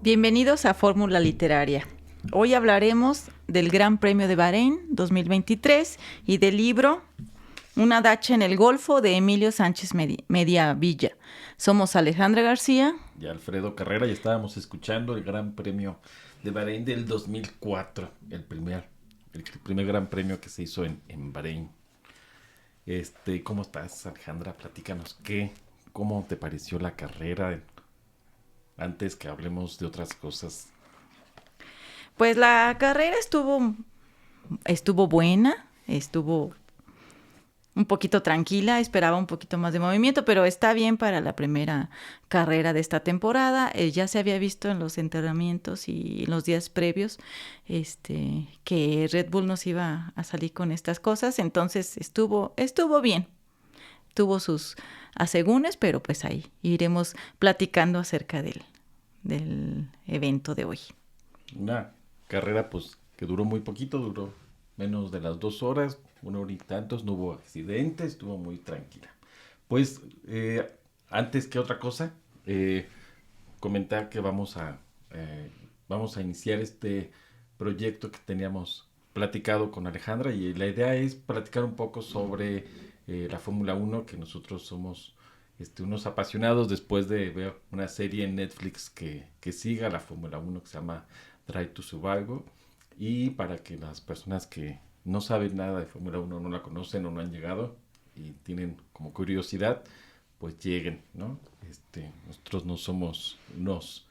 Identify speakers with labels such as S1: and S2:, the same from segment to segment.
S1: Bienvenidos a Fórmula Literaria. Hoy hablaremos del Gran Premio de Bahrein 2023 y del libro Una dacha en el Golfo de Emilio Sánchez Mediavilla. Somos Alejandra García
S2: y Alfredo Carrera y estábamos escuchando el Gran Premio de Bahrein del 2004, el primer Gran Premio que se hizo en Bahrein. ¿Cómo estás, Alejandra? Platícanos, ¿cómo te pareció la carrera? Antes que hablemos de otras cosas.
S1: Pues la carrera estuvo buena, estuvo un poquito tranquila, esperaba un poquito más de movimiento, pero está bien para la primera carrera de esta temporada. Ya se había visto en los entrenamientos y en los días previos que Red Bull nos iba a salir con estas cosas, entonces estuvo bien. Tuvo sus asegúnes, pero pues ahí iremos platicando acerca del evento de hoy.
S2: Una carrera pues que duró muy poquito, duró menos de las 2 horas, 1 hora y tantos, no hubo accidentes, estuvo muy tranquila. Pues antes que otra cosa, comentar que vamos a iniciar este proyecto que teníamos platicado con Alejandra, y la idea es platicar un poco sobre la Fórmula 1, que nosotros somos unos apasionados después de ver una serie en Netflix que siga la Fórmula 1 que se llama Drive to Survive, y para que las personas que no saben nada de Fórmula 1, no la conocen o no han llegado y tienen como curiosidad, pues lleguen, ¿no? Nosotros no somos unos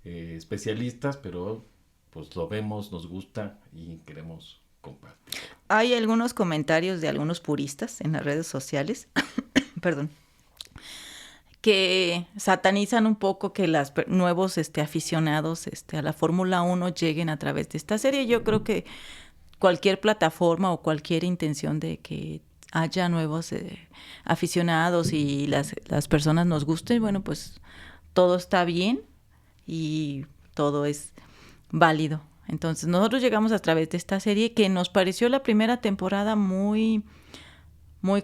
S2: especialistas, pero pues lo vemos, nos gusta y queremos compartir.
S1: Hay algunos comentarios de algunos puristas en las redes sociales, perdón, que satanizan un poco que los nuevos aficionados a la Fórmula 1 lleguen a través de esta serie. Yo creo que cualquier plataforma o cualquier intención de que haya nuevos aficionados y las personas nos gusten, bueno, pues todo está bien y todo es válido. Entonces nosotros llegamos a través de esta serie que nos pareció la primera temporada muy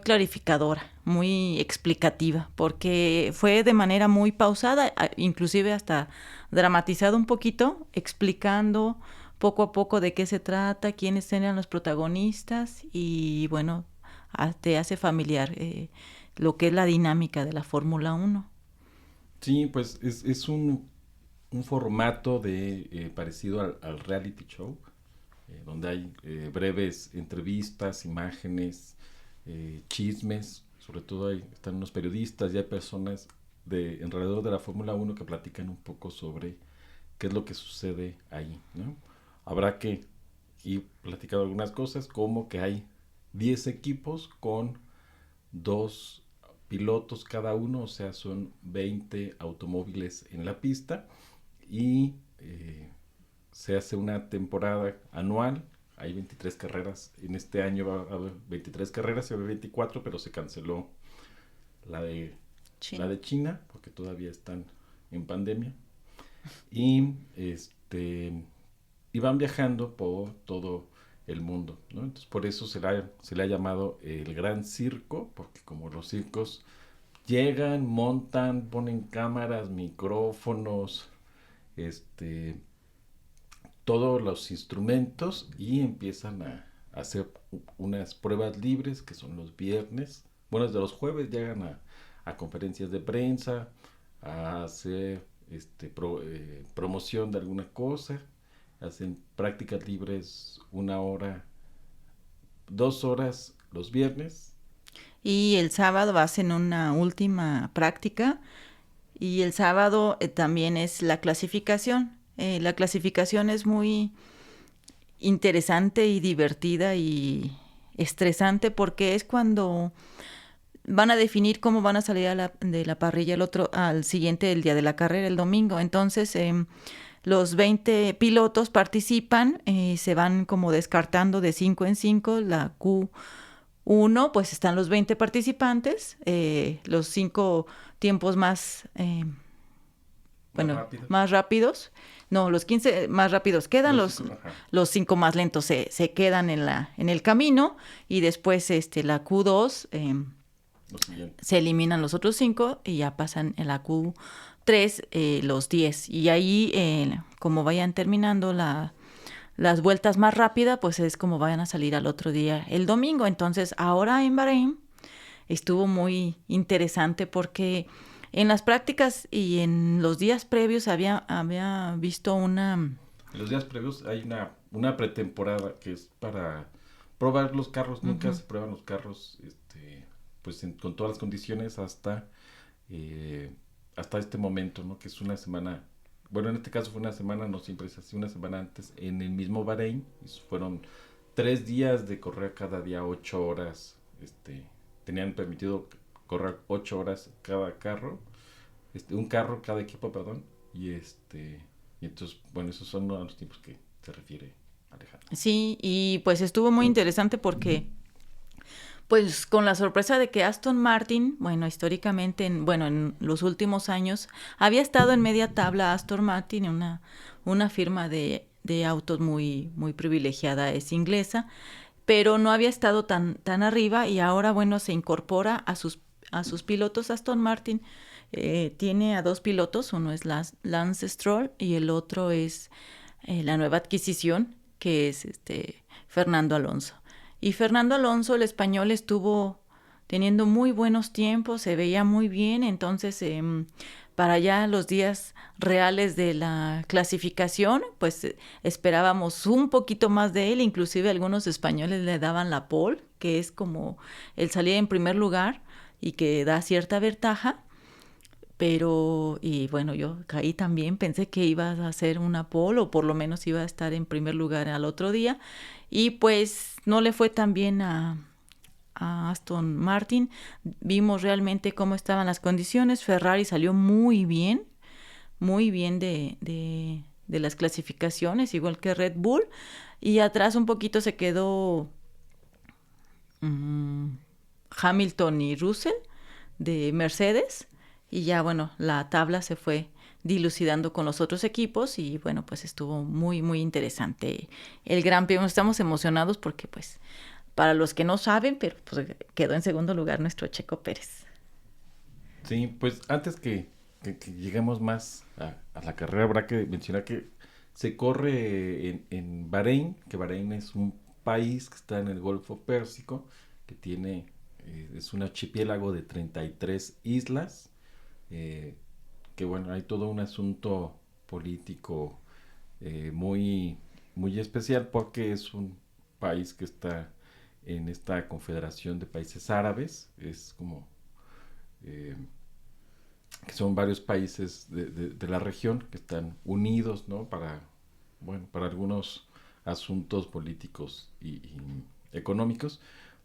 S1: clarificadora, muy explicativa, porque fue de manera muy pausada, inclusive hasta dramatizado un poquito, explicando poco a poco de qué se trata, quiénes eran los protagonistas, y bueno, te hace familiar lo que es la dinámica de la Fórmula 1.
S2: Sí, pues es un formato parecido al reality show, donde hay breves entrevistas, imágenes, chismes. Sobre todo están unos periodistas y hay personas alrededor de la Fórmula 1 que platican un poco sobre qué es lo que sucede ahí, ¿no? Habrá que ir platicando algunas cosas, como que hay 10 equipos con 2 pilotos cada uno, o sea, son 20 automóviles en la pista, y se hace una temporada anual. Hay 23 carreras. En este año va a haber 23 carreras, se va a haber 24, pero se canceló la de China, porque todavía están en pandemia. Y van viajando por todo el mundo, ¿no? Entonces por eso se le ha llamado el Gran Circo, porque como los circos llegan, montan, ponen cámaras, micrófonos, todos los instrumentos, y empiezan a hacer unas pruebas libres que son los viernes. Bueno, desde los jueves llegan a conferencias de prensa, a hacer promoción de alguna cosa, hacen prácticas libres 1 hora, 2 horas los viernes.
S1: Y el sábado hacen una última práctica, y el sábado también es la clasificación. La clasificación es muy interesante y divertida y estresante, porque es cuando van a definir cómo van a salir de la parrilla al siguiente, el día de la carrera, el domingo. Entonces los 20 pilotos participan, se van como descartando de 5 en 5. La Q1, pues están los 20 participantes, los 5 tiempos más rápidos. No, los 15 más rápidos quedan, los 5 más lentos se quedan en el camino, y después la Q2 se eliminan los otros 5 y ya pasan en la Q3 3 los 10. Y ahí, como vayan terminando las vueltas más rápidas, pues es como vayan a salir al otro día el domingo. Entonces, ahora en Bahrein estuvo muy interesante porque en las prácticas y en los días previos había visto una...
S2: En los días previos hay una pretemporada que es para probar los carros. Nunca se prueban los carros pues con todas las condiciones hasta este momento, ¿no? Que es una semana. Bueno, en este caso fue una semana, no siempre es así, una semana antes, en el mismo Bahrein. Fueron 3 días de correr cada día 8 horas. Tenían permitido correr 8 horas cada carro, un carro cada equipo, perdón. Y entonces, bueno, esos son los tiempos que se refiere Alejandro.
S1: Sí, y pues estuvo muy interesante porque pues con la sorpresa de que Aston Martin, bueno, históricamente, en los últimos años, había estado en media tabla Aston Martin, una firma de autos muy, muy privilegiada, es inglesa, pero no había estado tan arriba y ahora, bueno, se incorpora a sus pilotos. Aston Martin tiene a 2 pilotos, uno es Lance Stroll y el otro es la nueva adquisición, que es Fernando Alonso. Y Fernando Alonso, el español, estuvo teniendo muy buenos tiempos, se veía muy bien, entonces para ya los días reales de la clasificación, pues esperábamos un poquito más de él, inclusive algunos españoles le daban la pole, que es como el salir en primer lugar y que da cierta ventaja. Pero, y bueno, yo caí también, pensé que iba a hacer una pole o por lo menos iba a estar en primer lugar al otro día. Y pues no le fue tan bien a Aston Martin. Vimos realmente cómo estaban las condiciones. Ferrari salió muy bien de las clasificaciones, igual que Red Bull. Y atrás un poquito se quedó Hamilton y Russell de Mercedes. Y ya, bueno, la tabla se fue dilucidando con los otros equipos y bueno, pues estuvo muy, muy interesante el Gran Premio. Estamos emocionados porque pues para los que no saben, pero pues quedó en segundo lugar nuestro Checo Pérez.
S2: Sí, pues antes que lleguemos más a la carrera, habrá que mencionar que se corre en Bahrein, que Bahrein es un país que está en el Golfo Pérsico, que es un archipiélago de 33 islas. Que bueno, hay todo un asunto político muy, muy especial porque es un país que está en esta confederación de países árabes. Es como eh, que son varios países de la región que están unidos, ¿no? Para algunos asuntos políticos y económicos.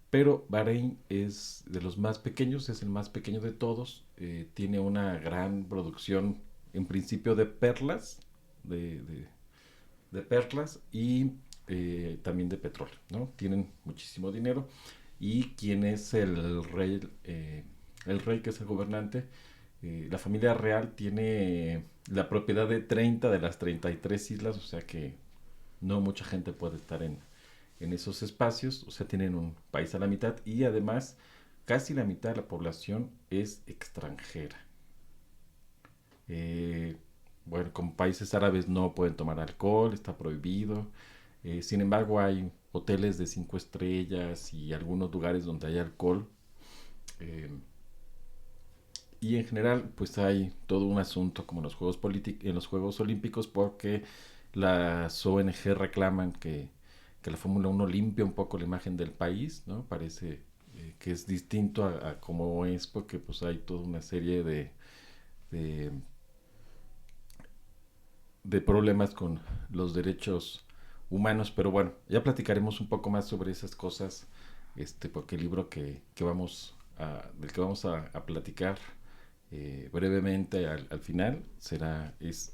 S2: Pero Bahrein es de los más pequeños, es el más pequeño de todos. Tiene una gran producción, en principio, de perlas, de perlas y también de petróleo, ¿no? Tienen muchísimo dinero. Y quien es el rey que es el gobernante, la familia real tiene la propiedad de 30 de las 33 islas, o sea que no mucha gente puede estar en esos espacios. O sea, tienen un país a la mitad y además casi la mitad de la población es extranjera. Bueno, como países árabes no pueden tomar alcohol, está prohibido. Sin embargo, hay hoteles de 5 estrellas y algunos lugares donde hay alcohol. Y en general, pues hay todo un asunto como en los Juegos Olímpicos, porque las ONG reclaman que la Fórmula 1 limpia un poco la imagen del país, ¿no? Parece que es distinto a cómo es, porque pues hay toda una serie de, de problemas con los derechos humanos, pero bueno, ya platicaremos un poco más sobre esas cosas, porque el libro del que vamos a platicar brevemente al final es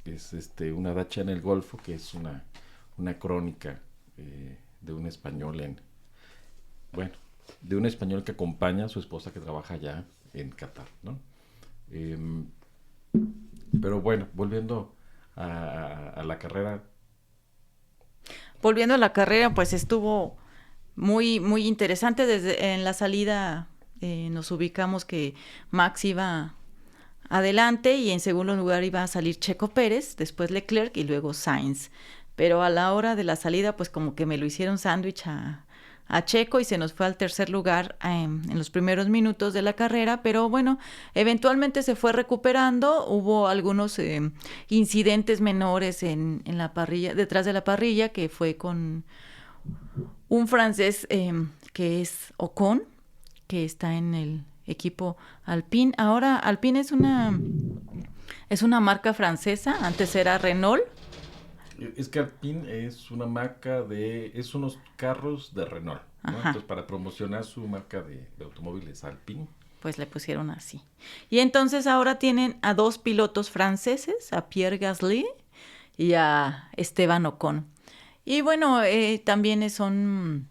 S2: una dacha en el Golfo, que es una crónica de un español de un español que acompaña a su esposa que trabaja allá en Qatar, ¿no? Pero bueno, volviendo a la carrera.
S1: Volviendo a la carrera, pues estuvo muy, muy interesante. En la salida nos ubicamos que Max iba adelante, y en segundo lugar iba a salir Checo Pérez, después Leclerc y luego Sainz. Pero a la hora de la salida, pues como que me lo hicieron sándwich a Checo y se nos fue al tercer lugar en los primeros minutos de la carrera, pero bueno, eventualmente se fue recuperando, hubo algunos incidentes menores en la parrilla, detrás de la parrilla, que fue con un francés que es Ocon, que está en el equipo Alpine. Ahora Alpine es una marca francesa, antes era Renault.
S2: Es que Alpine es una marca es unos carros de Renault, ¿no?
S1: Ajá.
S2: Entonces, para promocionar su marca de automóviles Alpine,
S1: Pues le pusieron así. Y entonces ahora tienen a 2 pilotos franceses, a Pierre Gasly y a Esteban Ocon. Y bueno, también se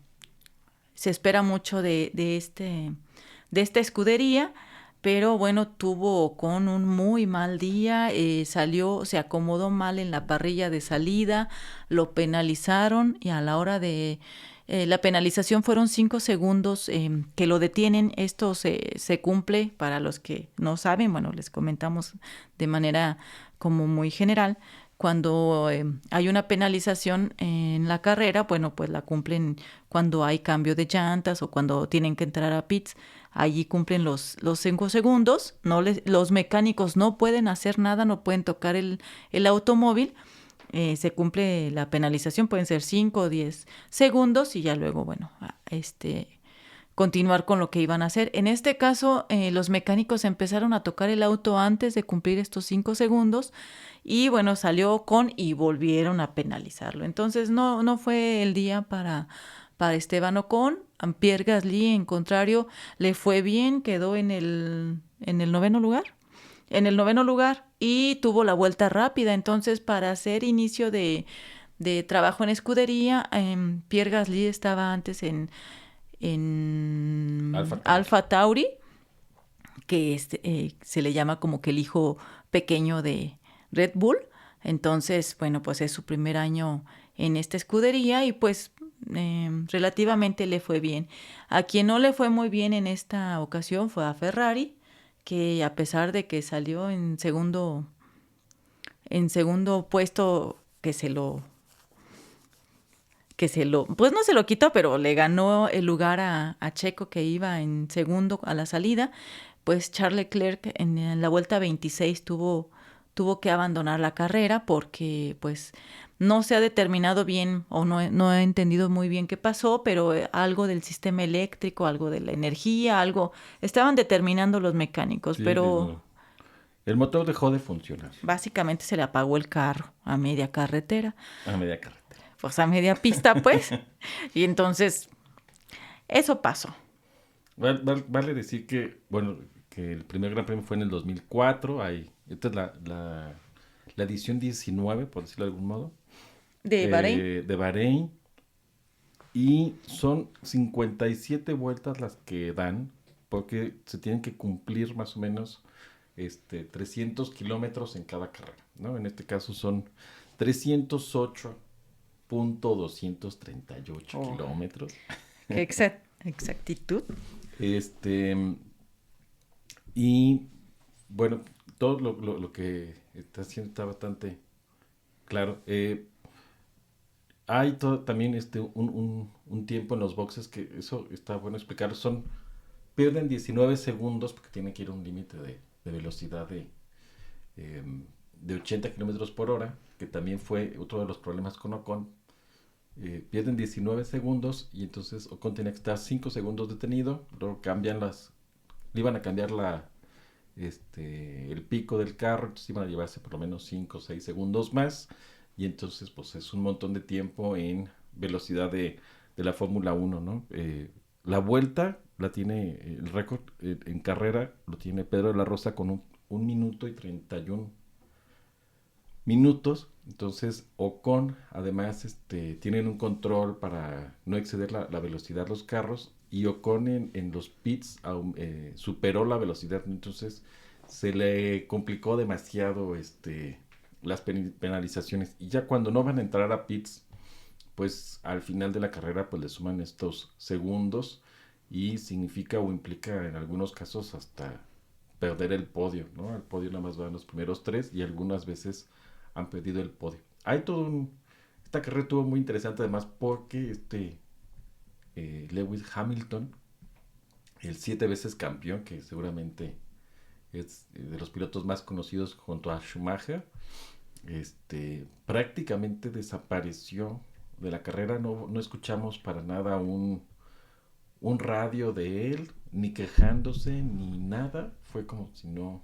S1: espera mucho de esta escudería, pero bueno, tuvo con un muy mal día, se acomodó mal en la parrilla de salida, lo penalizaron y a la hora de la penalización fueron 5 segundos que lo detienen. Esto se cumple, para los que no saben, bueno, les comentamos de manera como muy general. Cuando hay una penalización en la carrera, bueno, pues la cumplen cuando hay cambio de llantas o cuando tienen que entrar a pits. Allí cumplen los 5 segundos. Los mecánicos no pueden hacer nada, no pueden tocar el automóvil. Se cumple la penalización, pueden ser 5 o 10 segundos y ya luego, bueno, continuar con lo que iban a hacer. En este caso, los mecánicos empezaron a tocar el auto antes de cumplir estos 5 segundos y bueno, salió Ocon y volvieron a penalizarlo. Entonces no fue el día para Esteban Ocon. A Pierre Gasly, en contrario, le fue bien, quedó en el noveno lugar. En el noveno lugar y tuvo la vuelta rápida. Entonces, para hacer inicio de trabajo en escudería, Pierre Gasly estaba antes en Alfa Tauri, que se le llama como que el hijo pequeño de Red Bull. Entonces, bueno, pues es su primer año en esta escudería y pues relativamente le fue bien. A quien no le fue muy bien en esta ocasión fue a Ferrari, que a pesar de que salió en segundo puesto, pues no se lo quitó, pero le ganó el lugar a Checo, que iba en segundo a la salida. Pues Charles Leclerc en la vuelta 26 tuvo que abandonar la carrera porque pues no se ha determinado bien o no he entendido muy bien qué pasó, pero algo del sistema eléctrico, algo de la energía, algo estaban determinando los mecánicos,
S2: sí,
S1: pero
S2: el motor dejó de funcionar.
S1: Básicamente se le apagó el carro a media carretera.
S2: A media carretera.
S1: Pues a media pista, pues. Y entonces, eso pasó.
S2: Vale decir que, bueno, que el primer Gran Premio fue en el 2004. Esta es la edición 19, por decirlo de algún modo.
S1: ¿De Bahrein?
S2: De Bahrein. Y son 57 vueltas las que dan, porque se tienen que cumplir más o menos 300 kilómetros en cada carrera, ¿no? En este caso son 308.238 kilómetros.
S1: Qué exactitud.
S2: Y bueno, todo lo que está haciendo está bastante claro. Hay también un tiempo en los boxes que eso está bueno explicar. Pierden 19 segundos porque tienen que ir a un límite de velocidad de 80 kilómetros por hora, que también fue otro de los problemas con Ocon. Pierden 19 segundos y entonces Ocon tenía que estar 5 segundos detenido. Luego le iban a cambiar el pico del carro, entonces iban a llevarse por lo menos 5 o 6 segundos más. Y entonces pues es un montón de tiempo en velocidad de la Fórmula 1, ¿no? La vuelta la tiene, el récord en carrera lo tiene Pedro de la Rosa con 1 minuto y 31 minutos. Entonces Ocon además tienen un control para no exceder la velocidad de los carros, y Ocon en los pits superó la velocidad. Entonces se le complicó demasiado las penalizaciones, y ya cuando no van a entrar a pits, pues al final de la carrera pues le suman estos segundos, y significa o implica en algunos casos hasta perder el podio, ¿no? El podio nada más van los primeros 3 y algunas veces han perdido el podio. Hay todo esta carrera estuvo muy interesante además porque Lewis Hamilton, el 7 veces campeón, que seguramente es de los pilotos más conocidos junto a Schumacher, prácticamente desapareció de la carrera. No escuchamos para nada un radio de él, ni quejándose, ni nada. Fue como si no...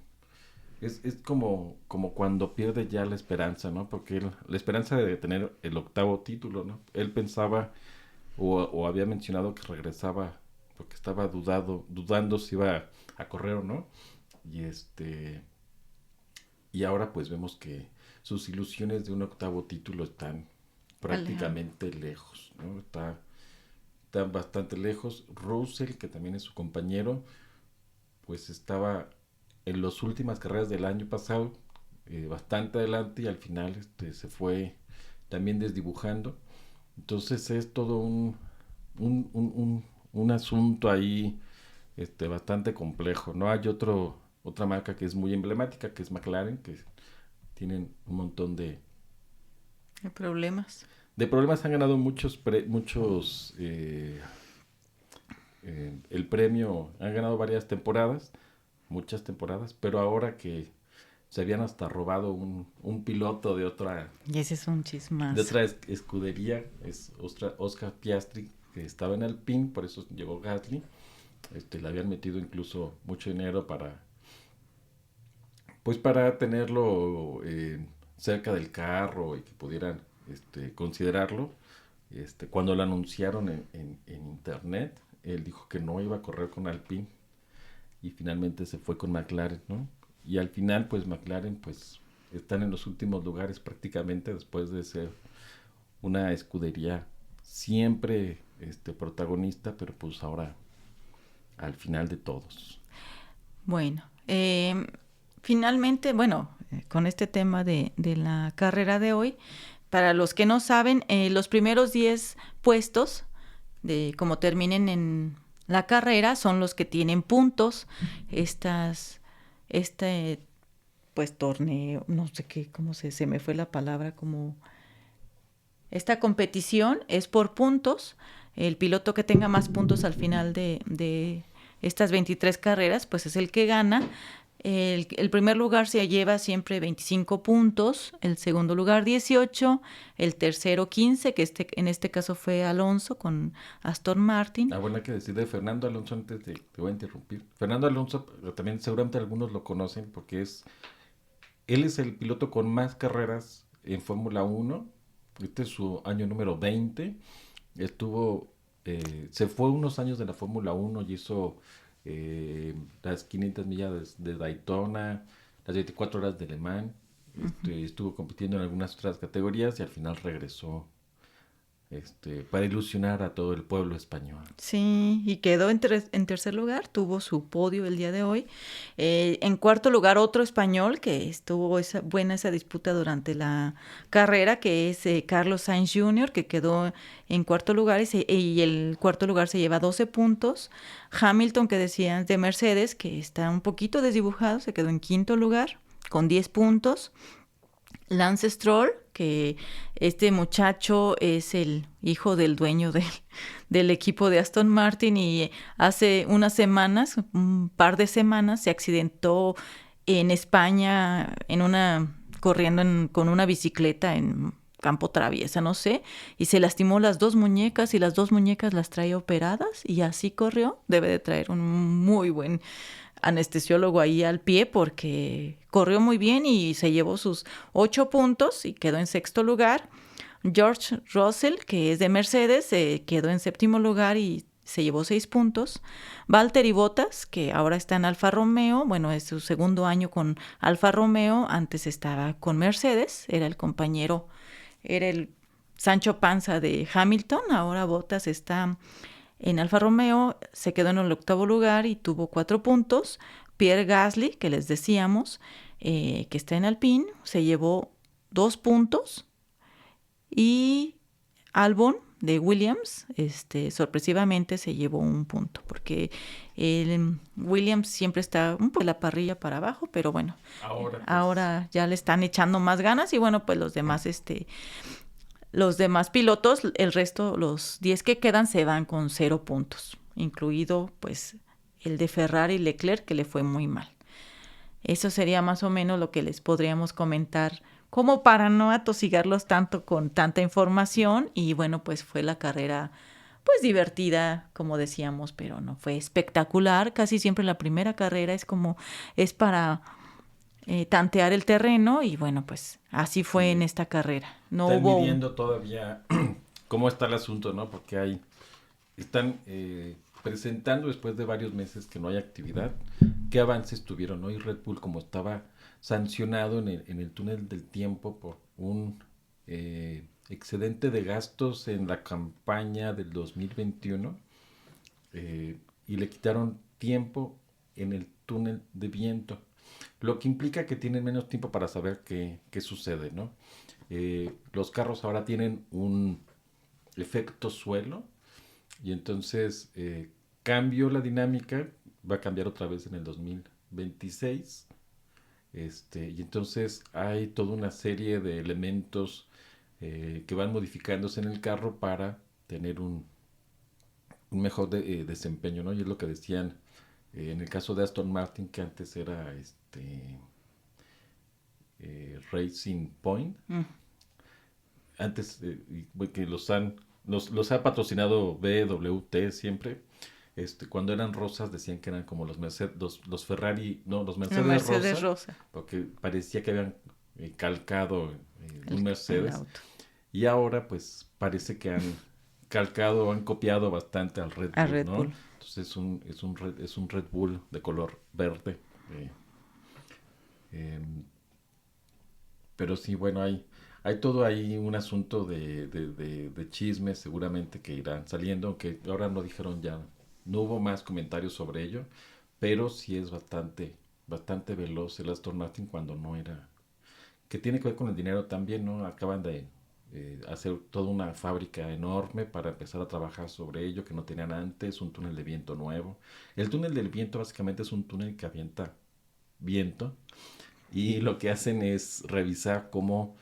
S2: Es como cuando pierde ya la esperanza, ¿no? Porque la esperanza de tener el 8º título, ¿no? Él pensaba o había mencionado que regresaba porque estaba dudando si iba a correr o no. Y ahora pues vemos que sus ilusiones de un 8º título están prácticamente lejos, ¿no? Están bastante lejos. Russell, que también es su compañero, pues estaba en las últimas carreras del año pasado bastante adelante y al final se fue también desdibujando. Entonces es todo un asunto ahí bastante complejo, ¿no? Hay otra marca que es muy emblemática, que es McLaren, que tienen un montón de
S1: problemas.
S2: De problemas. Han ganado muchos el premio, han ganado varias temporadas, muchas temporadas, pero ahora que se habían hasta robado un piloto de otra...
S1: Y ese es un chismazo.
S2: De otra escudería, es Oscar Piastri, que estaba en Alpine, por eso llegó Gasly. Le habían metido incluso mucho dinero para tenerlo cerca del carro y que pudieran considerarlo. Cuando lo anunciaron en internet, él dijo que no iba a correr con Alpine y finalmente se fue con McLaren, ¿no? Y al final pues McLaren pues están en los últimos lugares prácticamente, después de ser una escudería siempre protagonista, pero pues ahora al final de todos.
S1: Bueno, finalmente, con este tema de la carrera de hoy, para los que no saben, los primeros 10 puestos, como terminen en la carrera, son los que tienen puntos. Pues torneo, no sé qué, se me fue la palabra, como esta competición es por puntos. El piloto que tenga más puntos al final de estas 23 carreras, pues es el que gana. El primer lugar se lleva siempre 25 puntos, el segundo lugar 18, el tercero 15, que en este caso fue Alonso con Aston Martin.
S2: Bueno, hay que decir de Fernando Alonso, antes te voy a interrumpir. Fernando Alonso, también seguramente algunos lo conocen porque él es el piloto con más carreras en Fórmula 1. Este es su año número 20. Se fue unos años de la Fórmula 1 y hizo las 500 millas de Daytona, las 24 horas de Le Mans. Estuvo compitiendo en algunas otras categorías y al final regresó para ilusionar a todo el pueblo español.
S1: Sí, y quedó en tercer lugar, tuvo su podio el día de hoy. En cuarto lugar, otro español que estuvo esa disputa durante la carrera, que es Carlos Sainz Jr., que quedó en cuarto lugar y el cuarto lugar se lleva 12 puntos. Hamilton, que decías, de Mercedes, que está un poquito desdibujado, se quedó en quinto lugar con 10 puntos. Lance Stroll, que este muchacho es el hijo del dueño del equipo de Aston Martin y hace un par de semanas, se accidentó en España corriendo con una bicicleta en campo traviesa, no sé, y se lastimó las 2 muñecas y las 2 muñecas las trae operadas y así corrió. Debe de traer un muy buen anestesiólogo ahí al pie porque corrió muy bien y se llevó sus 8 puntos y quedó en sexto lugar. George Russell, que es de Mercedes, quedó en séptimo lugar y se llevó 6 puntos. Valtteri Bottas, que ahora está en Alfa Romeo, es su segundo año con Alfa Romeo, antes estaba con Mercedes, era el Sancho Panza de Hamilton, ahora Bottas está en Alfa Romeo, se quedó en el octavo lugar y tuvo 4 puntos. Pierre Gasly, que les decíamos, que está en Alpine, se llevó 2 puntos. Y Albon de Williams, sorpresivamente se llevó 1 punto, porque porque el Williams siempre está un poco de la parrilla para abajo, pero bueno, ahora ya le están echando más ganas y bueno, pues los demás pilotos, el resto, los 10 que quedan se van con 0 puntos, incluido pues el de Ferrari y Leclerc, que le fue muy mal. Eso sería más o menos lo que les podríamos comentar, como para no atosigarlos tanto con tanta información. Y bueno, pues fue la carrera pues divertida, como decíamos, pero no fue espectacular. Casi siempre la primera carrera es para tantear el terreno y bueno, pues así fue en esta carrera. No
S2: Están
S1: hubo
S2: midiendo todavía cómo está el asunto, ¿no? Porque están presentando después de varios meses que no hay actividad, qué avances tuvieron, ¿no? Y Red Bull, como estaba sancionado en el túnel del tiempo por un excedente de gastos en la campaña del 2021, y le quitaron tiempo en el túnel de viento, lo que implica que tienen menos tiempo para saber qué sucede, ¿no? Los carros ahora tienen un efecto suelo y entonces cambió la dinámica, va a cambiar otra vez en el 2026, y entonces hay toda una serie de elementos que van modificándose en el carro para tener un mejor desempeño, ¿no? Y es lo que decían en el caso de Aston Martin, que antes era Racing Point. Antes que los ha patrocinado BWT siempre. Cuando eran rosas decían que eran como los los Ferrari, no, los Mercedes rosa, porque parecía que habían calcado un Mercedes. Y ahora pues parece que han calcado, han copiado bastante al Red Bull, ¿no? Entonces es un Red Bull de color verde. Pero sí, bueno, hay todo ahí un asunto de chismes seguramente que irán saliendo, aunque ahora no dijeron ya, no hubo más comentarios sobre ello, pero sí es bastante veloz el Aston Martin cuando no era, que tiene que ver con el dinero también, ¿no? Acaban de hacer toda una fábrica enorme para empezar a trabajar sobre ello que no tenían antes, un túnel de viento nuevo. El túnel del viento básicamente es un túnel que avienta viento y lo que hacen es revisar cómo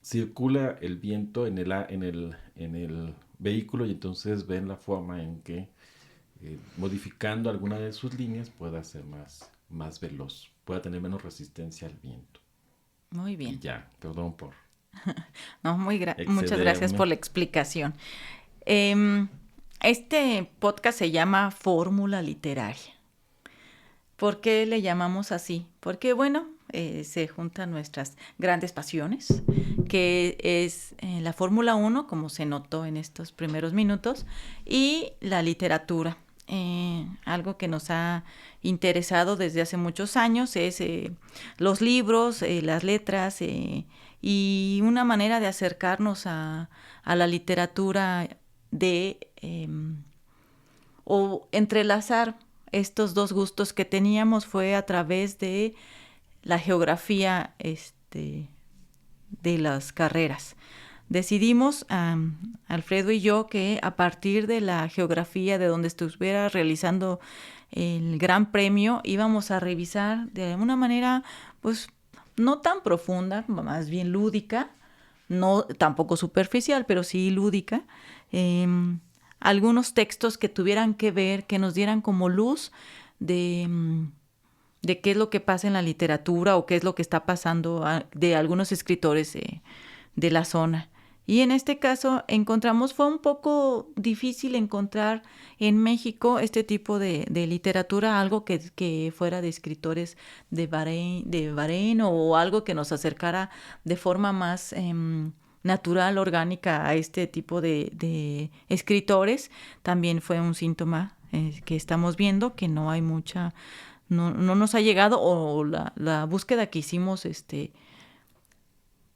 S2: circula el viento en el vehículo y entonces ven la forma en que modificando alguna de sus líneas pueda ser más veloz, pueda tener menos resistencia al viento.
S1: Muy bien.
S2: Y ya, perdón por
S1: no, muchas gracias por la explicación. Este podcast se llama Fórmula Literaria. ¿Por qué le llamamos así? Porque, bueno, se juntan nuestras grandes pasiones, que es la Fórmula 1, como se notó en estos primeros minutos, y la literatura. Algo que nos ha interesado desde hace muchos años es los libros, las letras, y una manera de acercarnos a la literatura o entrelazar estos dos gustos que teníamos fue a través de la geografía de las carreras. Decidimos, Alfredo y yo, que a partir de la geografía de donde estuviera realizando el Gran Premio, íbamos a revisar de una manera, pues, no tan profunda, más bien lúdica, no tampoco superficial, pero sí lúdica, algunos textos que tuvieran que ver, que nos dieran como luz de qué es lo que pasa en la literatura o qué es lo que está pasando de algunos escritores de la zona. Y en este caso fue un poco difícil encontrar en México este tipo de literatura, algo que fuera de escritores de Bahrein o algo que nos acercara de forma más natural, orgánica a este tipo de escritores. También fue un síntoma que estamos viendo, que no hay mucha, no nos ha llegado, o la búsqueda que hicimos,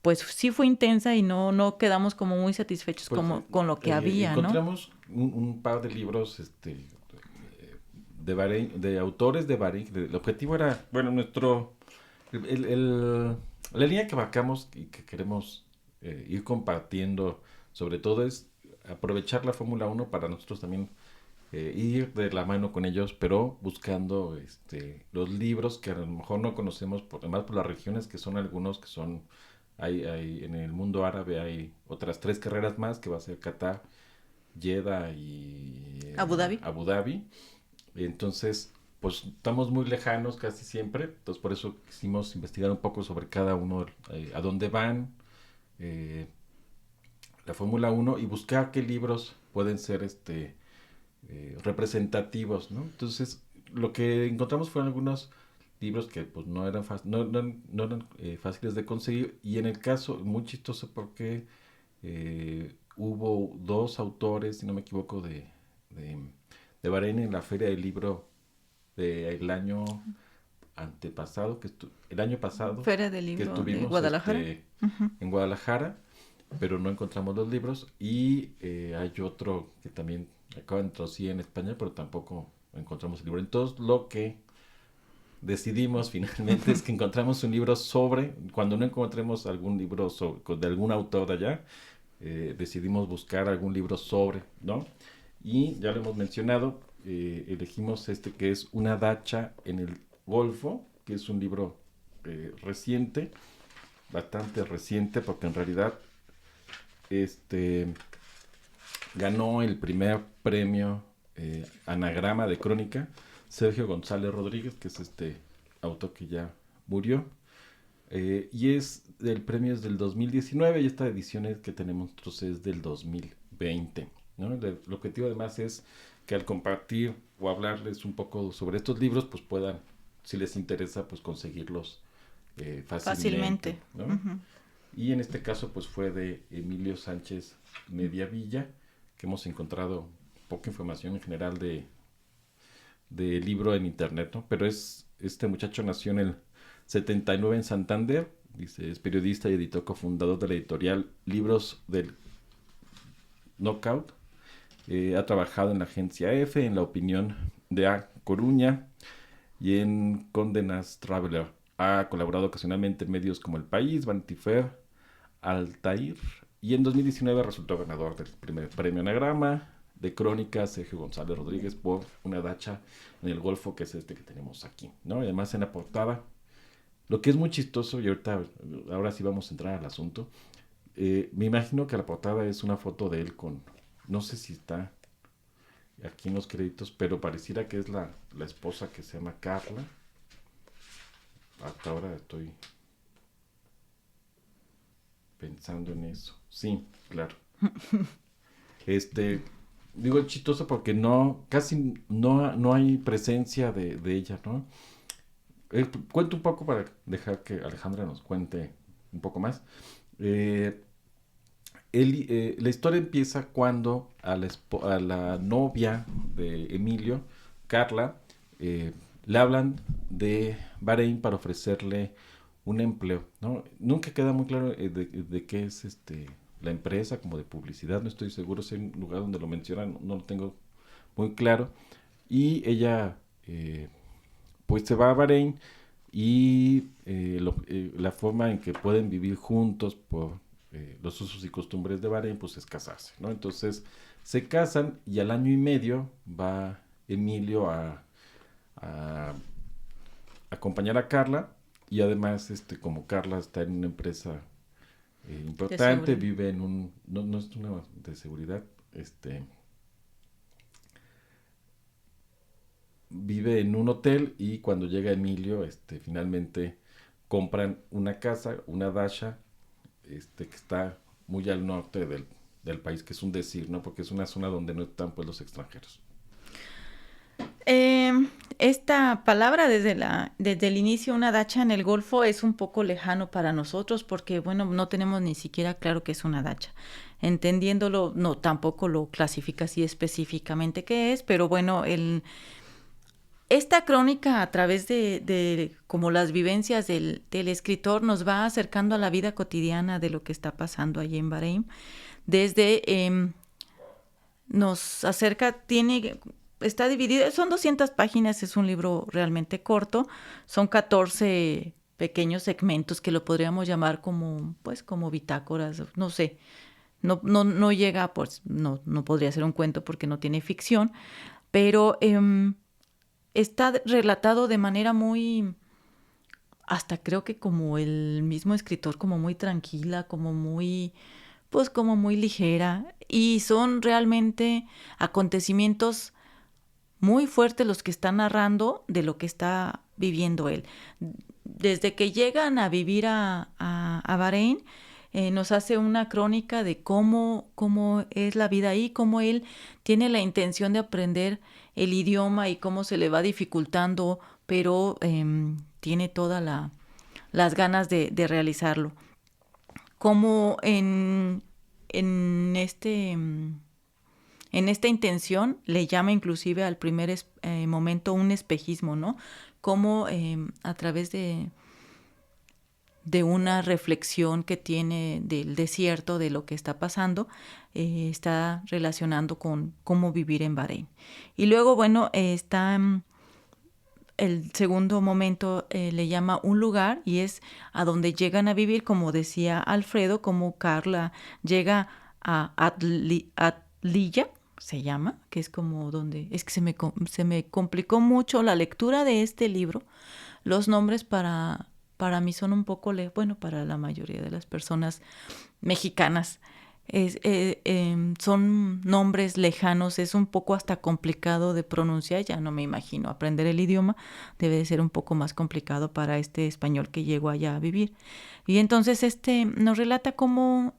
S1: pues sí fue intensa y no quedamos como muy satisfechos
S2: pues,
S1: con lo que había,
S2: encontramos, ¿no? Un par de libros de Bahrein, de autores de Bahrein. El objetivo era, bueno, la línea que marcamos y que queremos ir compartiendo, sobre todo es aprovechar la Fórmula 1 para nosotros también ir de la mano con ellos, pero buscando los libros que a lo mejor no conocemos, además por las regiones, que son algunos que son, en el mundo árabe hay otras 3 carreras más, que va a ser Qatar, Jeddah y
S1: Abu Dhabi.
S2: Abu Dhabi. Entonces, pues estamos muy lejanos casi siempre, entonces por eso quisimos investigar un poco sobre cada uno, a dónde van, eh, la Fórmula Uno, y buscar qué libros pueden ser representativos, ¿no? Entonces, lo que encontramos fueron algunos libros que pues no eran fáciles de conseguir, y en el caso, muy chistoso porque hubo 2 autores, si no me equivoco, de, de Bahrein en la Feria del Libro del año antepasado, el año pasado,
S1: Feria del
S2: que
S1: Libro de
S2: estuvimos
S1: Guadalajara. Uh-huh.
S2: en Guadalajara, pero no encontramos los libros. Y hay otro que también acaba de introducir en España, pero tampoco encontramos el libro. Entonces, lo que decidimos finalmente es que encontramos un libro cuando no encontremos algún libro de algún autor de allá, decidimos buscar algún libro sobre, ¿no? Y ya lo hemos mencionado, elegimos que es Una dacha en el Golfo, que es un libro reciente, bastante reciente, porque en realidad ganó el primer premio Anagrama de Crónica Sergio González Rodríguez, que es autor que ya murió. Y el premio es del 2019, y esta edición que tenemos nosotros es del 2020, ¿no? El objetivo además es que al compartir o hablarles un poco sobre estos libros, pues puedan, si les interesa, pues conseguirlos fácilmente, ¿no? Uh-huh. Y en este caso pues fue de Emilio Sánchez Mediavilla, que hemos encontrado poca información en general de libro en internet, ¿no? Pero este muchacho nació en el 79 en Santander, dice, es periodista y editor cofundador de la editorial Libros del Knockout. Ha trabajado en la agencia F, en La Opinión de A Coruña y en Condé Nast Traveler. Ha colaborado ocasionalmente en medios como El País, Vanity Fair, Altair, y en 2019 resultó ganador del primer premio Anagrama de Crónica Sergio González Rodríguez por Una dacha en el Golfo, que es que tenemos aquí, ¿no? Y además en la portada, lo que es muy chistoso, y ahora sí vamos a entrar al asunto, me imagino que la portada es una foto de él no sé si está aquí en los créditos, pero pareciera que es la esposa, que se llama Carla. Hasta ahora estoy pensando en eso. Sí, claro. Digo chistoso porque casi no hay presencia de ella, ¿no? Cuento un poco para dejar que Alejandra nos cuente un poco más. La historia empieza cuando a la novia de Emilio, Carla, le hablan de Bahrein para ofrecerle un empleo, ¿no? Nunca queda muy claro de qué es la empresa, como de publicidad, no estoy seguro si hay un lugar donde lo mencionan, no lo tengo muy claro. Y ella pues se va a Bahrein, y la forma en que pueden vivir juntos por los usos y costumbres de Bahrein pues es casarse, ¿no? Entonces se casan, y al año y medio va Emilio a acompañar a Carla, y además como Carla está en una empresa importante, vive en no es una de seguridad, vive en un hotel, y cuando llega Emilio, finalmente compran una casa, una dacha, que está muy al norte del país, que es un decir, ¿no? Porque es una zona donde no están pues los extranjeros.
S1: Esta palabra desde el inicio, una dacha en el Golfo, es un poco lejano para nosotros porque, bueno, no tenemos ni siquiera claro qué es una dacha. Entendiéndolo, no, tampoco lo clasifica así específicamente qué es, pero bueno, esta crónica a través de como las vivencias del escritor nos va acercando a la vida cotidiana de lo que está pasando allí en Bahrein. Nos acerca, está dividido, son 200 páginas, es un libro realmente corto, son 14 pequeños segmentos que lo podríamos llamar como bitácoras, no sé, no llega, pues no podría ser un cuento porque no tiene ficción, pero está relatado de manera muy, hasta creo que como el mismo escritor, como muy tranquila, como muy, pues como muy ligera, y son realmente acontecimientos muy fuertes los que está narrando de lo que está viviendo él. Desde que llegan a vivir a Bahrein, nos hace una crónica de cómo es la vida ahí, cómo él tiene la intención de aprender el idioma y cómo se le va dificultando, pero tiene todas las ganas de realizarlo. Como en en esta intención le llama inclusive al primer momento un espejismo, ¿no? Como a través de una reflexión que tiene del desierto, de lo que está pasando, está relacionando con cómo vivir en Bahrein. Y luego, bueno, está el segundo momento, le llama un lugar, y es a donde llegan a vivir, como decía Alfredo, como Carla llega a Atlilla, se llama, que es como donde, es que se me complicó mucho la lectura de este libro. Los nombres para mí son un poco, bueno, para la mayoría de las personas mexicanas, son nombres lejanos, es un poco hasta complicado de pronunciar, ya no me imagino aprender el idioma, debe de ser un poco más complicado para este español que llegó allá a vivir. Y entonces nos relata cómo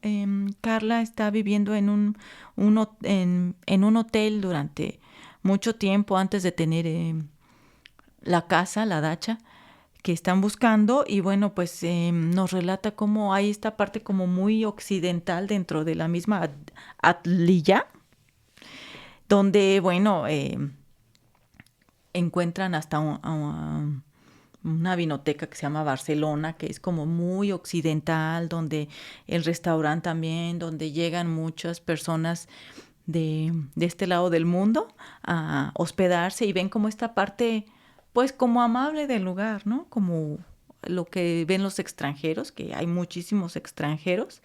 S1: Carla está viviendo en en un hotel durante mucho tiempo antes de tener la casa, la dacha que están buscando, y bueno, pues nos relata cómo hay esta parte como muy occidental dentro de la misma Atlilla, donde, bueno, encuentran hasta una vinoteca que se llama Barcelona, que es como muy occidental, donde el restaurante también, donde llegan muchas personas de este lado del mundo a hospedarse, y ven como esta parte, pues como amable del lugar, ¿no? Como lo que ven los extranjeros, que hay muchísimos extranjeros.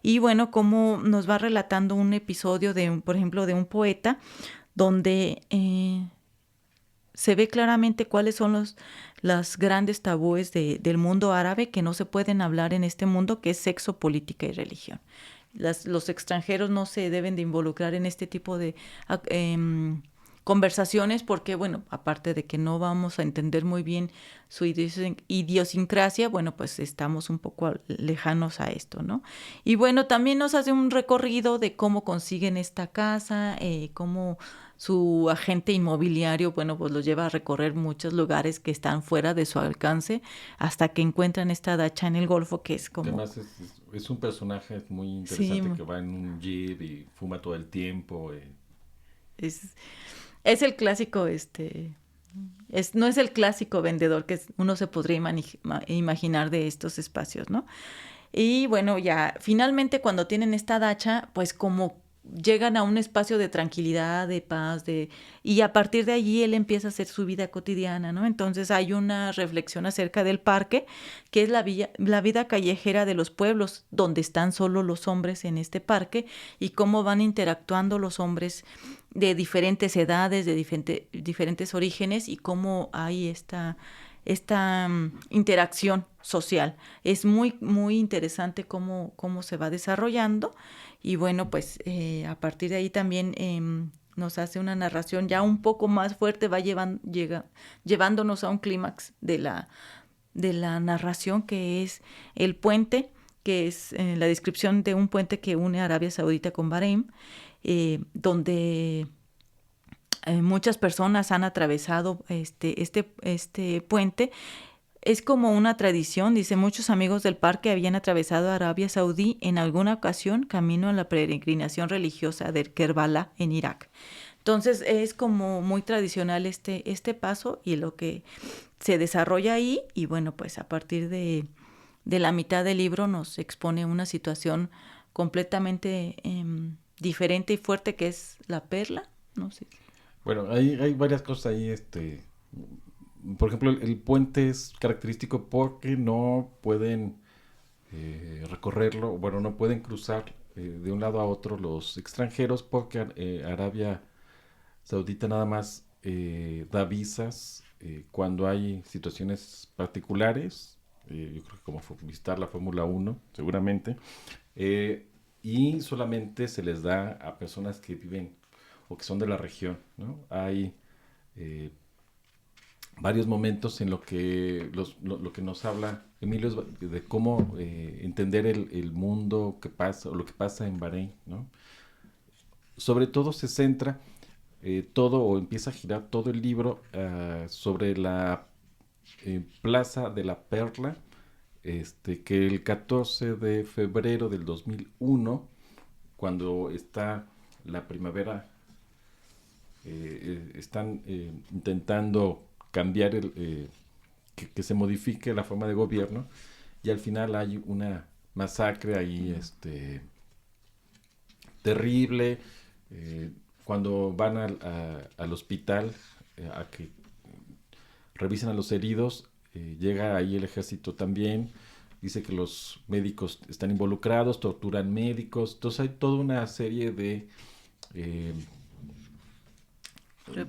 S1: Y bueno, como nos va relatando un episodio por ejemplo, de un poeta, donde se ve claramente cuáles son los grandes tabúes del mundo árabe que no se pueden hablar en este mundo, que es sexo, política y religión. Los extranjeros no se deben de involucrar en este tipo de conversaciones, porque, bueno, aparte de que no vamos a entender muy bien su idiosincrasia, bueno, pues estamos un poco lejanos a esto, ¿no? Y bueno, también nos hace un recorrido de cómo consiguen esta casa, cómo su agente inmobiliario, bueno, pues los lleva a recorrer muchos lugares que están fuera de su alcance, hasta que encuentran esta dacha en el Golfo, que es como...
S2: Además es un personaje muy
S1: Sí,
S2: interesante que va en un jeep y fuma todo el tiempo.
S1: es, es el clásico, no es el clásico vendedor que uno se podría imaginar de estos espacios, ¿no? Y bueno, ya finalmente cuando tienen esta dacha, pues como llegan a un espacio de tranquilidad, de paz, y a partir de allí él empieza a hacer su vida cotidiana, ¿no? Entonces hay una reflexión acerca del parque, que es la vida callejera de los pueblos, donde están solo los hombres en este parque, y cómo van interactuando los hombres de diferentes edades, de diferentes orígenes, y cómo hay esta interacción social. Es muy, muy interesante cómo se va desarrollando, y bueno, pues a partir de ahí también nos hace una narración ya un poco más fuerte, va llevándonos a un clímax de la narración, que es el puente, que es la descripción de un puente que une Arabia Saudita con Bahrein, donde muchas personas han atravesado este puente. Es como una tradición, dice, muchos amigos del parque habían atravesado Arabia Saudí en alguna ocasión camino a la peregrinación religiosa de Kerbala en Irak. Entonces es como muy tradicional este paso y lo que se desarrolla ahí, y bueno, pues a partir de la mitad del libro nos expone una situación completamente diferente y fuerte, que es la perla, no sé.
S2: Bueno, hay varias cosas ahí. Por ejemplo, el puente es característico porque no pueden recorrerlo, bueno, no pueden cruzar de un lado a otro los extranjeros porque Arabia Saudita nada más da visas cuando hay situaciones particulares, yo creo que como visitar la Fórmula 1, seguramente, eh, y solamente se les da a personas que viven o que son de la región, ¿no? Hay eh, varios momentos en lo que, lo que nos habla Emilio es de cómo entender el mundo que pasa o lo que pasa en Bahrein, ¿no? Sobre todo se centra todo o empieza a girar todo el libro sobre la Plaza de la Perla, que el 14 de febrero del 2001, cuando está la primavera, están intentando cambiar que se modifique la forma de gobierno y al final hay una masacre ahí terrible. eh, Cuando van al hospital a que revisen a los heridos, llega ahí el ejército también, dice que los médicos están involucrados, torturan médicos, entonces hay toda una serie de eh,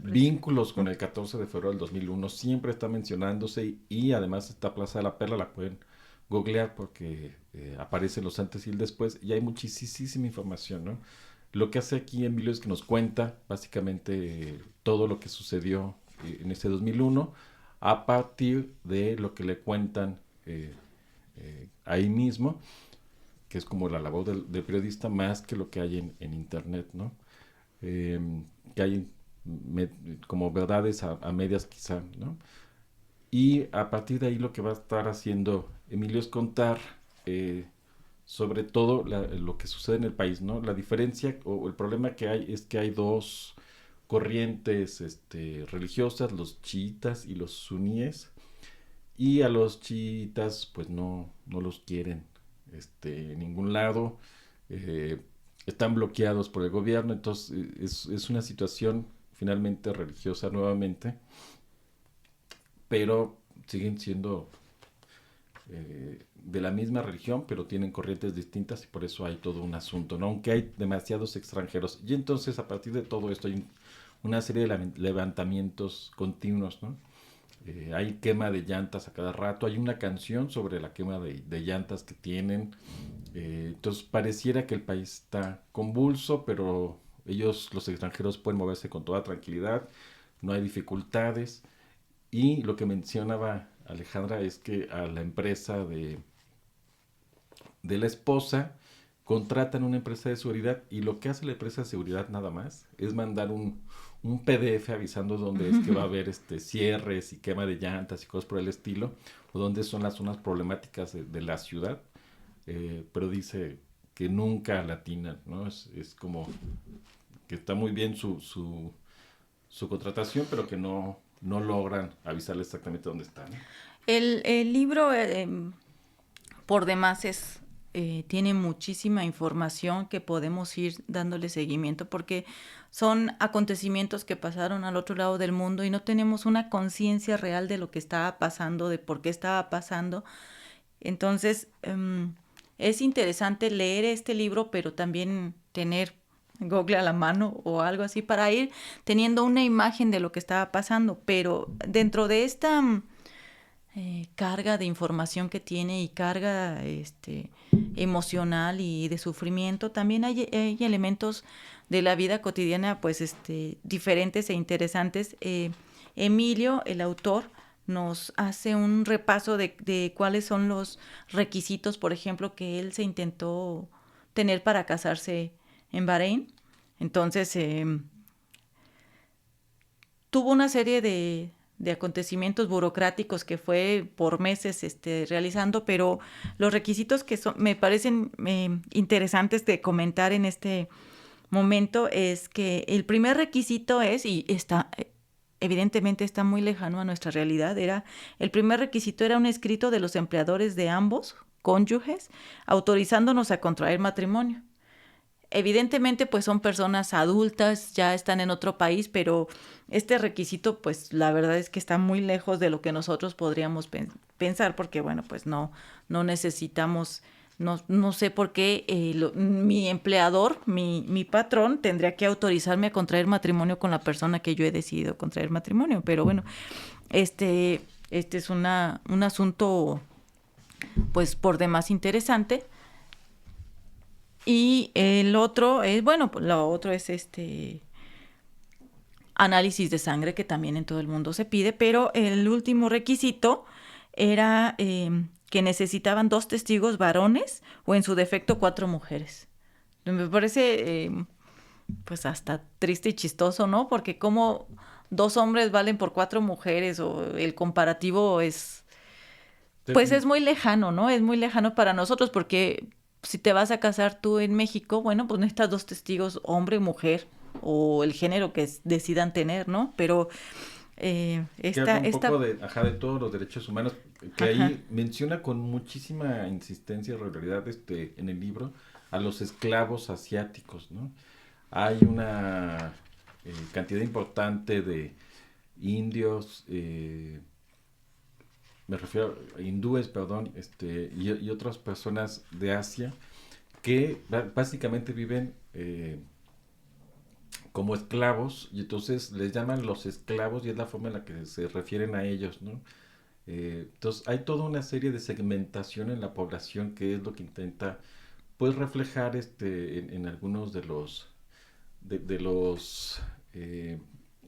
S2: vínculos con el 14 de febrero del 2001, siempre está mencionándose y además esta Plaza de la Perla la pueden googlear porque aparecen los antes y el después y hay muchísima información, ¿no? Lo que hace aquí Emilio es que nos cuenta básicamente todo lo que sucedió en este 2001 a partir de lo que le cuentan ahí mismo, que es como la labor del periodista más que lo que hay en internet, ¿no? Eh, que hay me, como verdades a medias quizá, ¿no? Y a partir de ahí lo que va a estar haciendo Emilio es contar sobre todo lo que sucede en el país, ¿no? La diferencia o el problema que hay es que hay dos corrientes religiosas, los chiitas y los suníes, y a los chiitas pues no los quieren en ningún lado, eh, están bloqueados por el gobierno, entonces es una situación finalmente religiosa nuevamente, pero siguen siendo de la misma religión, pero tienen corrientes distintas y por eso hay todo un asunto, ¿no? Aunque hay demasiados extranjeros. Y entonces a partir de todo esto hay una serie de levantamientos continuos, ¿no? Hay quema de llantas a cada rato, hay una canción sobre la quema de llantas que tienen. Entonces pareciera que el país está convulso, pero ellos, los extranjeros, pueden moverse con toda tranquilidad, no hay dificultades. Y lo que mencionaba Alejandra es que a la empresa de la esposa contratan una empresa de seguridad y lo que hace la empresa de seguridad nada más es mandar un PDF avisando dónde es que va a haber cierres y quema de llantas y cosas por el estilo, o dónde son las zonas problemáticas de la ciudad, pero dice que nunca latinan, ¿no? Es como que está muy bien su contratación, pero que no logran avisarle exactamente dónde están, ¿no?
S1: El libro por demás tiene muchísima información que podemos ir dándole seguimiento porque son acontecimientos que pasaron al otro lado del mundo y no tenemos una conciencia real de lo que estaba pasando, de por qué estaba pasando. Entonces, es interesante leer este libro, pero también tener Google a la mano o algo así para ir teniendo una imagen de lo que estaba pasando. Pero dentro de esta carga de información que tiene y carga emocional y de sufrimiento, también hay elementos de la vida cotidiana pues diferentes e interesantes. Emilio, el autor, nos hace un repaso de cuáles son los requisitos, por ejemplo, que él se intentó tener para casarse en Bahrein. Entonces, tuvo una serie de acontecimientos burocráticos que fue por meses realizando, pero los requisitos que me parecen interesantes de comentar en este momento es que el primer requisito es, y está evidentemente está muy lejano a nuestra realidad, el primer requisito era un escrito de los empleadores de ambos cónyuges autorizándonos a contraer matrimonio. Evidentemente, pues son personas adultas, ya están en otro país, pero este requisito, pues la verdad es que está muy lejos de lo que nosotros podríamos pensar, porque bueno, pues no necesitamos No sé por qué mi empleador, mi patrón, tendría que autorizarme a contraer matrimonio con la persona que yo he decidido contraer matrimonio. Pero bueno, este es un asunto, pues, por demás interesante. Y el otro es, bueno, pues lo otro es análisis de sangre, que también en todo el mundo se pide, pero el último requisito era que necesitaban 2 testigos varones o en su defecto 4 mujeres. Me parece pues hasta triste y chistoso, ¿no? Porque como 2 hombres valen por 4 mujeres, o el comparativo es, pues es muy lejano, ¿no? Es muy lejano para nosotros, porque si te vas a casar tú en México, bueno, pues necesitas 2 testigos, hombre y mujer, o el género que decidan tener, ¿no? Pero
S2: Que habla un poco de todos los derechos humanos, que
S1: ajá,
S2: ahí menciona con muchísima insistencia y regularidad en el libro a los esclavos asiáticos, ¿no? Hay una cantidad importante de indios, me refiero a hindúes, perdón, y otras personas de Asia que básicamente viven como esclavos, y entonces les llaman los esclavos y es la forma en la que se refieren a ellos, ¿no? Entonces hay toda una serie de segmentación en la población que es lo que intenta pues reflejar en algunos de los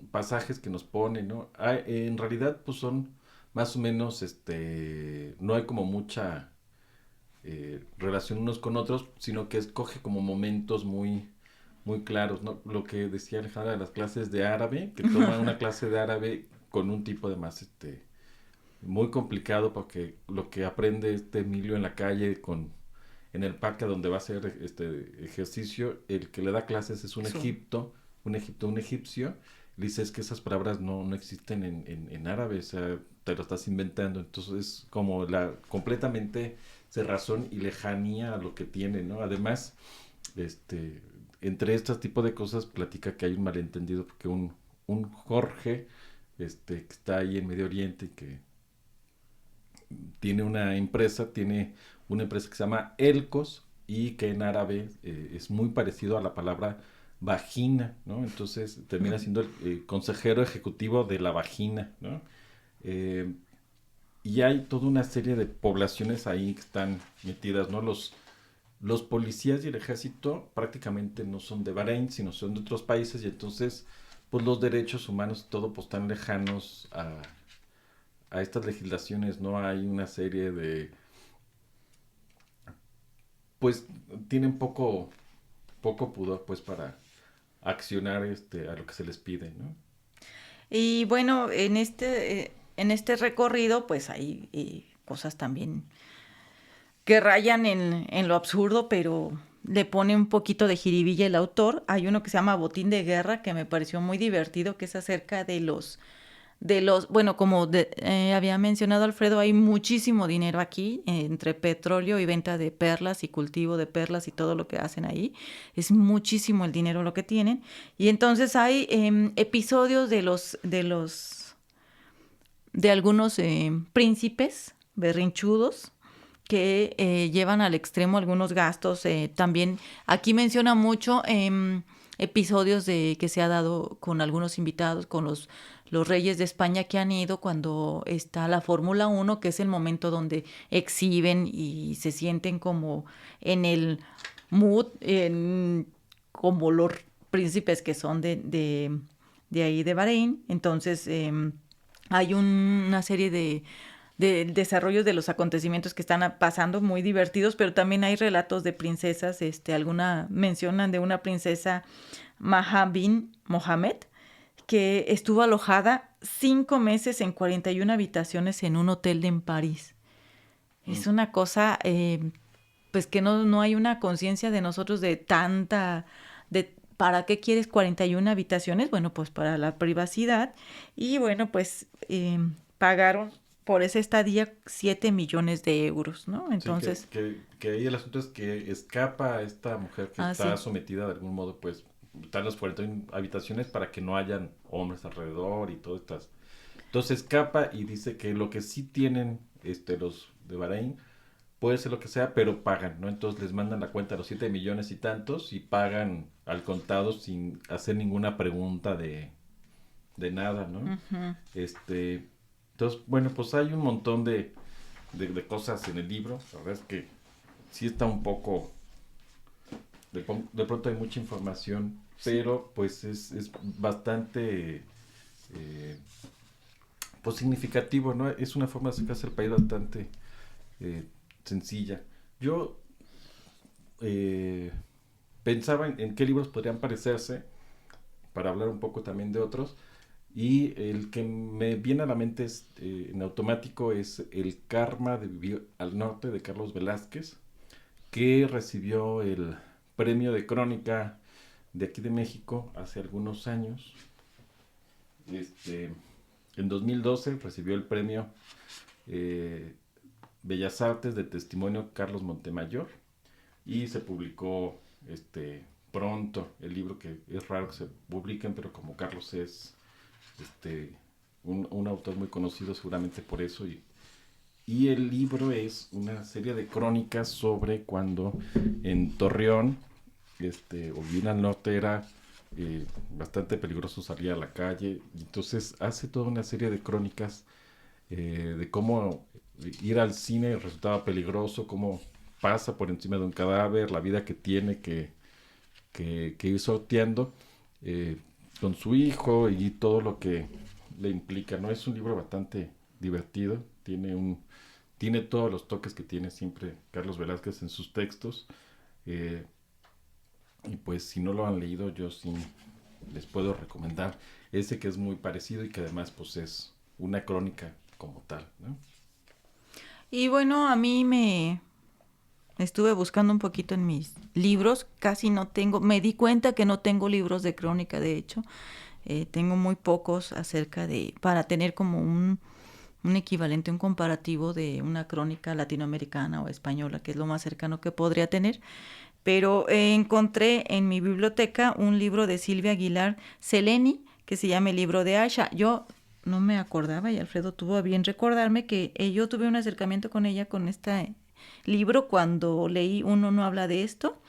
S2: pasajes que nos ponen, ¿no? En realidad pues son más o menos no hay como mucha relación unos con otros, sino que escoge como momentos muy claros, ¿no? Lo que decía Alejandra de las clases de árabe, que toma una clase de árabe con un tipo de más muy complicado, porque lo que aprende Emilio en la calle en el parque donde va a hacer este ejercicio, el que le da clases es
S1: eso.
S2: un egipcio, le dice es que esas palabras no existen en árabe, o sea, te lo estás inventando, entonces es como la completamente cerrazón y lejanía a lo que tiene, ¿no? Además, este, entre estos tipos de cosas platica que hay un malentendido porque un Jorge, que está ahí en Medio Oriente y que tiene una empresa que se llama Elcos y que en árabe es muy parecido a la palabra vagina, ¿no? Entonces termina siendo el consejero ejecutivo de la vagina, ¿no? Eh, y hay toda una serie de poblaciones ahí que están metidas, ¿no? Los policías y el ejército prácticamente no son de Bahrein, sino son de otros países y entonces pues los derechos humanos y todo pues están lejanos a estas legislaciones, ¿no? Hay una serie de pues tienen poco pudor pues para accionar a lo que se les pide, ¿no?
S1: Y bueno, en este recorrido, pues hay cosas también que rayan en lo absurdo, pero le pone un poquito de jiribilla el autor. Hay uno que se llama Botín de Guerra, que me pareció muy divertido, que es acerca bueno, como había mencionado Alfredo, hay muchísimo dinero aquí, entre petróleo y venta de perlas y cultivo de perlas y todo lo que hacen ahí. Es muchísimo el dinero lo que tienen. Y entonces hay episodios de algunos príncipes berrinchudos que llevan al extremo algunos gastos. También aquí menciona mucho episodios que se ha dado con algunos invitados, con los reyes de España que han ido cuando está la Fórmula 1, que es el momento donde exhiben y se sienten como en el mood, como los príncipes que son de ahí de Bahrein. Entonces hay una serie de desarrollos de los acontecimientos que están pasando muy divertidos, pero también hay relatos de princesas, alguna mencionan de una princesa Maha bin Mohammed que estuvo alojada 5 meses en 41 habitaciones en un hotel en París.
S2: Mm.
S1: Es una cosa, pues que no hay una conciencia de nosotros de tanta, de ¿para qué quieres 41 habitaciones? Bueno, pues para la privacidad. Y bueno, pues pagaron por esa estadía 7 millones de euros, ¿no?
S2: Sí,
S1: Entonces,
S2: que ahí el asunto es que escapa a esta mujer que está
S1: sí.
S2: sometida de algún modo, pues, están las 41 habitaciones para que no hayan hombres alrededor y todas estas. Entonces escapa y dice que lo que sí tienen los de Bahrein puede ser lo que sea, pero pagan, ¿no? Entonces les mandan la cuenta a los 7 millones y tantos y pagan al contado sin hacer ninguna pregunta de nada, ¿no?
S1: Ujú.
S2: Entonces, bueno, pues hay un montón de cosas en el libro. La verdad es que sí está un poco, de pronto hay mucha información,
S1: Sí.
S2: pero pues es bastante, eh, pues significativo, ¿no? Es una forma de acercarse al país bastante eh, sencilla. Yo eh, pensaba en qué libros podrían parecerse, para hablar un poco también de otros, y el que me viene a la mente es, en automático es El Karma de Vivir al Norte de Carlos Velázquez, que recibió el premio de crónica de aquí de México hace algunos años. Este, en 2012 recibió el premio eh, Bellas Artes de Testimonio Carlos Montemayor y se publicó pronto el libro, que es raro que se publiquen, pero como Carlos es un autor muy conocido seguramente por eso, y el libro es una serie de crónicas sobre cuando en Torreón o bien al norte era bastante peligroso salir a la calle, y entonces hace toda una serie de crónicas de cómo ir al cine resultaba peligroso, cómo pasa por encima de un cadáver, la vida que tiene que ir sorteando eh, con su hijo y todo lo que le implica, ¿no? Es un libro bastante divertido, tiene todos los toques que tiene siempre Carlos Velázquez en sus textos, eh, y pues si no lo han leído, yo sí les puedo recomendar ese, que es muy parecido y que además pues es una crónica como tal, ¿no?
S1: Y bueno, a mí me estuve buscando un poquito en mis libros, casi no tengo, me di cuenta que no tengo libros de crónica, de hecho, tengo muy pocos acerca de, para tener como un equivalente, un comparativo de una crónica latinoamericana o española, que es lo más cercano que podría tener. Pero encontré en mi biblioteca un libro de Silvia Aguilar Seleni, que se llama El libro de Aisha. Yo no me acordaba y Alfredo tuvo a bien recordarme que yo tuve un acercamiento con ella con este libro cuando leí Uno no habla de esto,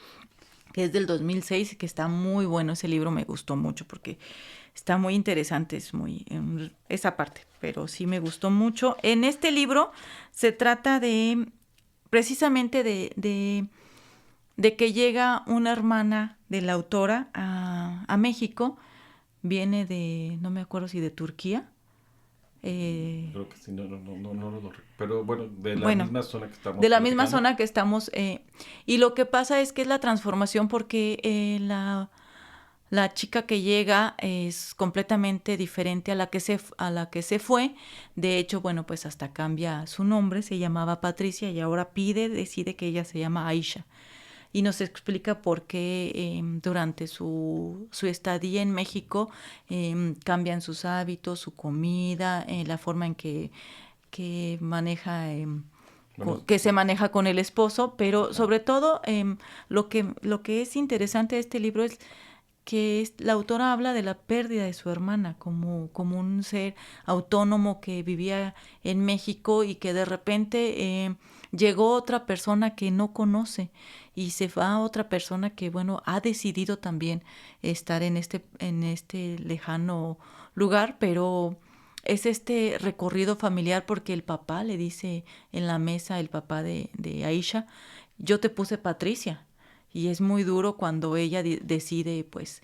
S1: que es del 2006 y que está muy bueno. Ese libro me gustó mucho porque está muy interesante, es muy esa parte, pero sí me gustó mucho. En este libro se trata de precisamente de que llega una hermana de la autora a México, viene de, no me acuerdo si de Turquía,
S2: Creo que sí, no, pero bueno, de la
S1: bueno,
S2: misma zona que estamos
S1: de la misma
S2: platicando.
S1: zona que estamos, y lo que pasa es que es la transformación porque la chica que llega es completamente diferente a la que se fue. De hecho, bueno, pues hasta cambia su nombre, se llamaba Patricia y ahora decide que ella se llama Aisha. Y nos explica por qué durante su estadía en México cambian sus hábitos, su comida, la forma en que maneja
S2: Bueno,
S1: que se
S2: sí,
S1: maneja con el esposo, pero
S2: ajá.
S1: sobre todo lo que es interesante de este libro es que la autora habla de la pérdida de su hermana como un ser autónomo que vivía en México y que de repente llegó otra persona que no conoce y se va a otra persona que, bueno, ha decidido también estar en este lejano lugar, pero es este recorrido familiar porque el papá le dice en la mesa, el papá de Aisha, yo te puse Patricia. Y es muy duro cuando ella decide, pues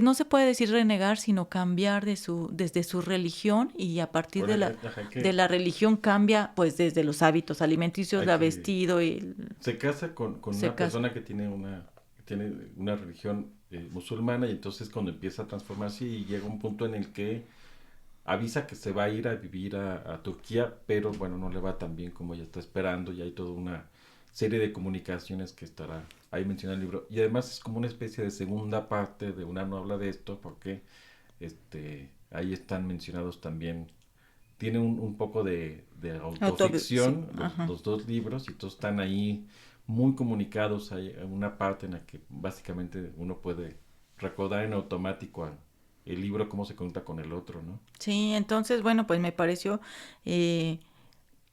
S1: no se puede decir renegar, sino cambiar desde su religión y a partir
S2: Ahora,
S1: de la religión cambia, pues desde los hábitos alimenticios,
S2: hay
S1: la
S2: que,
S1: vestido y
S2: se casa con
S1: se
S2: una
S1: casa.
S2: persona que tiene una religión musulmana, y entonces cuando empieza a transformarse y llega un punto en el que avisa que se va a ir a vivir a Turquía, pero bueno, no le va tan bien como ella está esperando, y hay toda una serie de comunicaciones que estará ahí mencionado en el libro. Y además es como una especie de segunda parte de Una no habla de esto, porque ahí están mencionados también, tiene un poco de
S1: Sí,
S2: autoficción
S1: ajá.
S2: los dos libros, y todos están ahí muy comunicados. Hay una parte en la que básicamente uno puede recordar en automático el libro cómo se conecta con el otro, ¿no?
S1: Sí, entonces, bueno, pues me pareció eh,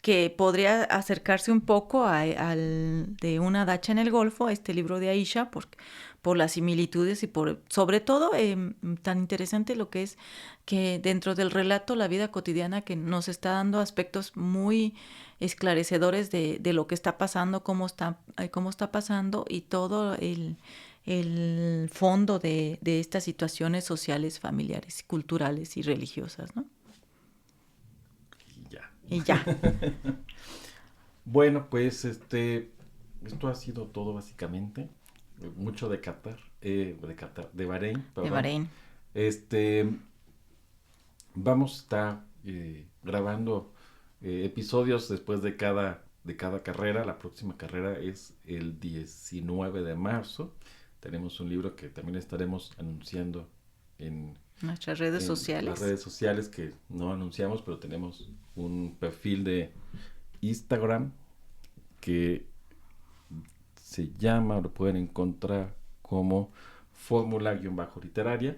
S1: que podría acercarse un poco al de Una dacha en el Golfo, este libro de Aisha, por las similitudes y sobre todo, tan interesante lo que es que dentro del relato la vida cotidiana que nos está dando aspectos muy esclarecedores de lo que está pasando, cómo está pasando y todo el fondo de estas situaciones sociales, familiares, culturales y religiosas, ¿no?
S2: Ya.
S1: Y ya.
S2: Bueno, pues esto ha sido todo básicamente. Mucho de Qatar, de Bahrein,
S1: De
S2: perdón.
S1: Bahrein.
S2: Vamos a estar grabando episodios después de cada carrera. La próxima carrera es el 19 de marzo. Tenemos un libro que también estaremos anunciando en
S1: Nuestras redes
S2: en las
S1: sociales.
S2: redes sociales, que no anunciamos, pero tenemos un perfil de Instagram que se llama, lo pueden encontrar como fórmula-literaria.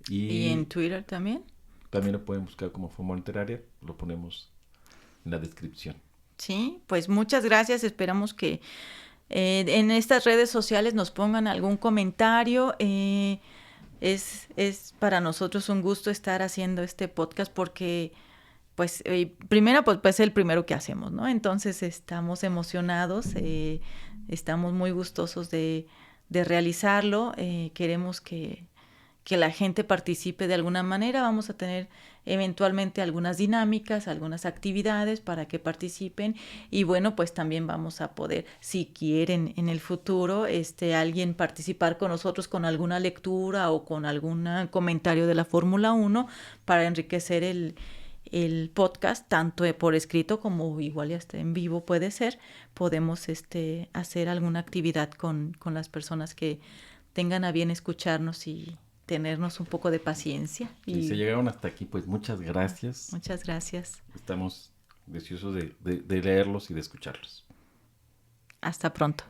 S1: Y en
S2: Y
S1: Twitter también.
S2: también lo pueden buscar como fórmula literaria, lo ponemos en la descripción.
S1: Sí, pues muchas gracias. Esperamos que en estas redes sociales nos pongan algún comentario. Es para nosotros un gusto estar haciendo este podcast porque, pues, primero, pues es el primero que hacemos, ¿no? Entonces estamos emocionados, estamos muy gustosos de realizarlo. Queremos que la gente participe de alguna manera. Vamos a tener eventualmente algunas dinámicas, algunas actividades para que participen y bueno, pues también vamos a poder, si quieren en el futuro, alguien participar con nosotros con alguna lectura o con algún comentario de la Fórmula 1 para enriquecer el podcast, tanto por escrito como igual y hasta en vivo puede ser. Podemos hacer alguna actividad con las personas que tengan a bien escucharnos y tenernos un poco de paciencia.
S2: Y si llegaron hasta aquí, pues muchas gracias.
S1: Muchas gracias.
S2: Estamos deseosos de leerlos y de escucharlos.
S1: Hasta pronto.